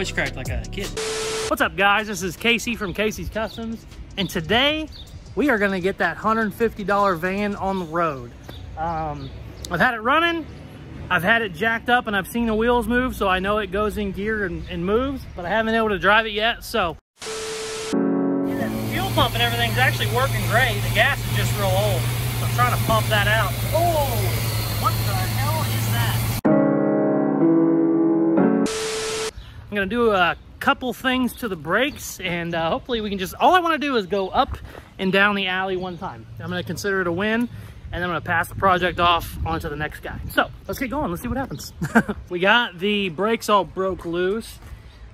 voice cracked like a kid. What's up, guys? This is Casey from Casey's Customs, and today we are gonna get that $150 van on the road. I've had it running, I've had it jacked up, and I've seen the wheels move, so I know it goes in gear and moves, but I haven't been able to drive it yet, so. Yeah, that fuel pump and everything's actually working great. The gas is just real old, so I'm trying to pump that out. Oh, what the hell is that? I'm gonna do a couple things to the brakes, and hopefully we can just, all I want to do is go up and down the alley one time. I'm going to consider it a win, and then I'm going to pass the project off onto the next guy. So let's get going. Let's see what happens. We got the brakes all broke loose.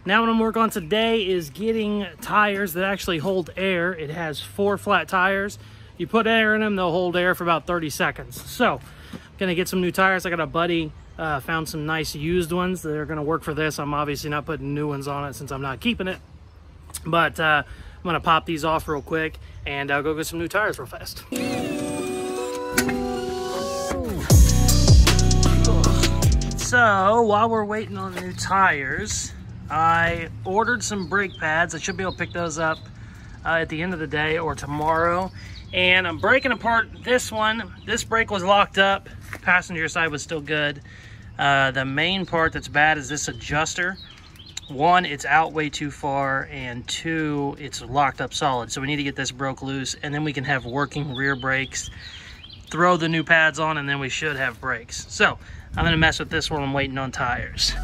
Now what I'm working on today is getting tires that actually hold air. It has 4 flat tires. You put air in them, they'll hold air for about 30 seconds. So I'm going to get some new tires. I got a buddy found some nice used ones that are going to work for this. I'm obviously not putting new ones on it since I'm not keeping it, but I'm going to pop these off real quick and I'll go get some new tires real fast. So while we're waiting on new tires, I ordered some brake pads. I should be able to pick those up at the end of the day or tomorrow. And I'm breaking apart this one. This brake was locked up. Passenger side was still good. The main part that's bad is this adjuster. 1, it's out way too far, and 2, it's locked up solid. So we need to get this broke loose, and then we can have working rear brakes, throw the new pads on, and then we should have brakes. So I'm gonna mess with this while I'm waiting on tires.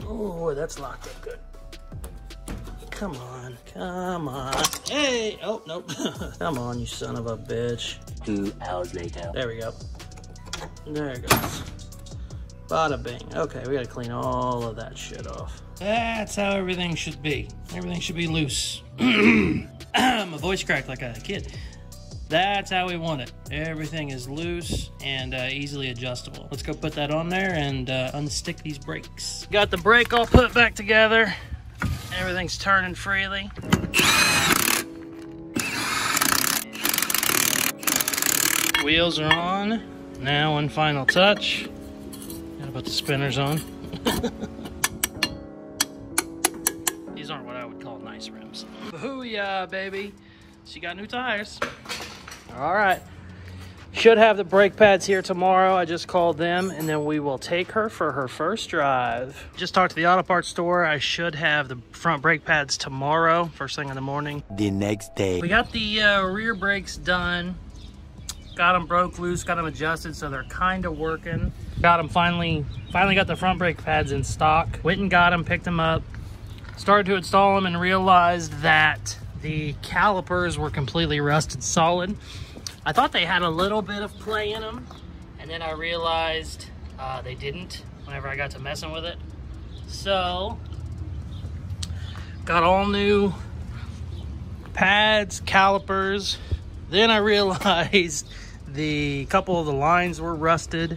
Oh, that's locked up good. Come on, come on. Hey, oh, nope. Come on, you son of a bitch. 2 hours later. There we go. There it goes. Bada bing. Okay, we gotta clean all of that shit off. That's how everything should be. Everything should be loose. My voice cracked like a kid. That's how we want it. Everything is loose and easily adjustable. Let's go put that on there and unstick these brakes. Got the brake all put back together. Everything's turning freely. Wheels are on. Now one final touch. Gotta put the spinners on. These aren't what I would call nice rims. Booyah, baby. She got new tires. All right. Should have the brake pads here tomorrow. I just called them, and then we will take her for her first drive. Just talked to the auto parts store. I should have the front brake pads tomorrow, first thing in the morning. The next day. We got the rear brakes done. Got them broke loose, got them adjusted, so they're kind of working. Got them finally got the front brake pads in stock. Went and got them, picked them up. Started to install them and realized that the calipers were completely rusted solid. I thought they had a little bit of play in them, and then I realized they didn't whenever I got to messing with it. So, got all new pads, calipers. Then I realized the couple of the lines were rusted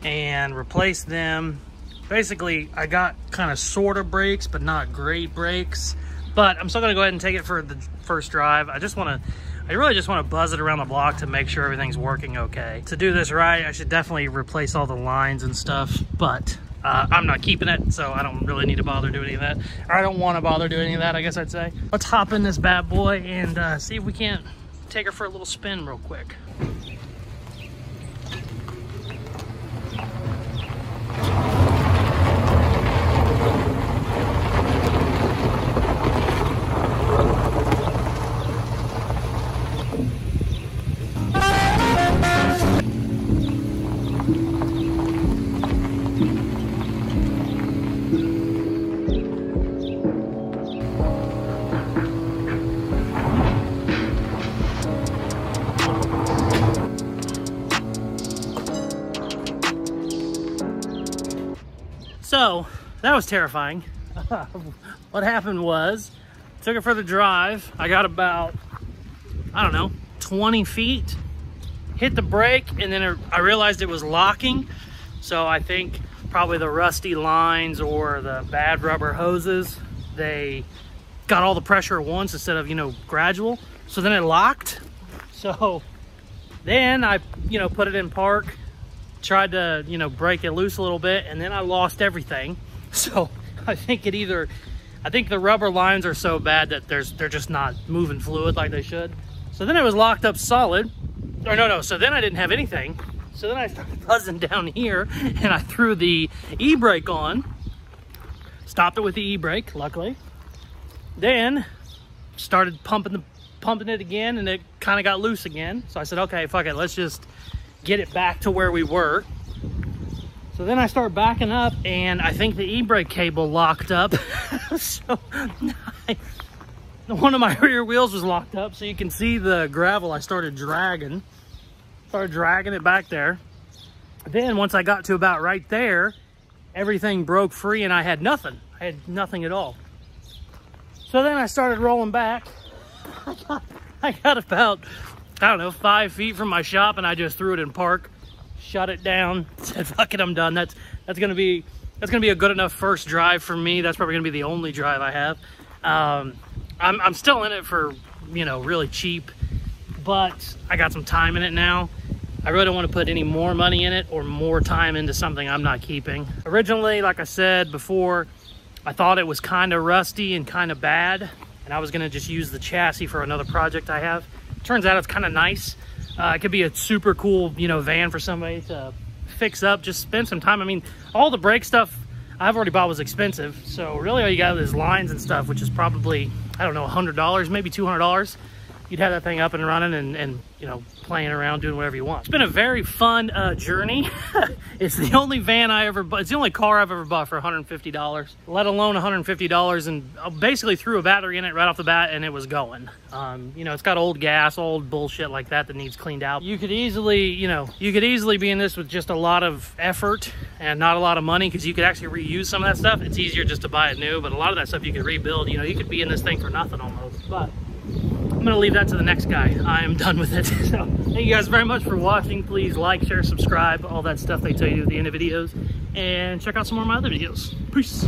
and replaced them. Basically, I got kind of sort of brakes, but not great brakes. But I'm still gonna go ahead and take it for the first drive. I really just want to buzz it around the block to make sure everything's working okay. To do this right, I should definitely replace all the lines and stuff, but I'm not keeping it, so I don't really need to bother doing any of that. Or I don't want to bother doing any of that, I guess I'd say. Let's hop in this bad boy and see if we can't take her for a little spin real quick. So that was terrifying. What happened was, took it for the drive. I got about, I don't know, 20 feet, hit the brake, and then I realized it was locking. So I think probably the rusty lines or the bad rubber hoses, they got all the pressure at once instead of, you know, gradual. So then it locked. So then I, put it in park, tried to, break it loose a little bit, and then I lost everything. So I think the rubber lines are so bad that they're just not moving fluid like they should. So then it was locked up solid. Or no, so then I didn't have anything. So then I started buzzing down here, and I threw the e-brake on. Stopped it with the e-brake, luckily. Then started pumping it again, and it kind of got loose again. So I said, okay, fuck it, let's just get it back to where we were. So then I start backing up, and I think the e-brake cable locked up. So one of my rear wheels was locked up, so you can see the gravel I started dragging it back there. Then once I got to about right there, everything broke free and I had nothing at all. So then I started rolling back. I got about, I don't know, 5 feet from my shop, and I just threw it in park, shut it down, said, fuck it, I'm done. That's gonna be a good enough first drive for me. That's probably gonna be the only drive I have. I'm still in it for, really cheap, but I got some time in it now. I really don't want to put any more money in it or more time into something I'm not keeping. Originally, like I said before, I thought it was kind of rusty and kind of bad, and I was gonna just use the chassis for another project I have. Turns out it's kind of nice. It could be a super cool, van for somebody to fix up, just spend some time. I mean, all the brake stuff I've already bought was expensive, so really all you got is lines and stuff, which is probably, I don't know, $100, maybe $200. You'd have that thing up and running and playing around, doing whatever you want. It's been a very fun journey. It's the only van I ever bought. It's the only car I've ever bought for $150, let alone $150, and basically threw a battery in it right off the bat and it was going. It's got old gas, old bullshit like that needs cleaned out. You could easily, be in this with just a lot of effort and not a lot of money, because you could actually reuse some of that stuff. It's easier just to buy it new, but a lot of that stuff you could rebuild. You could be in this thing for nothing almost. But I'm gonna leave that to the next guy. I am done with it. So thank you guys very much for watching. Please like, share, subscribe, all that stuff they tell you at the end of videos, and check out some more of my other videos. Peace.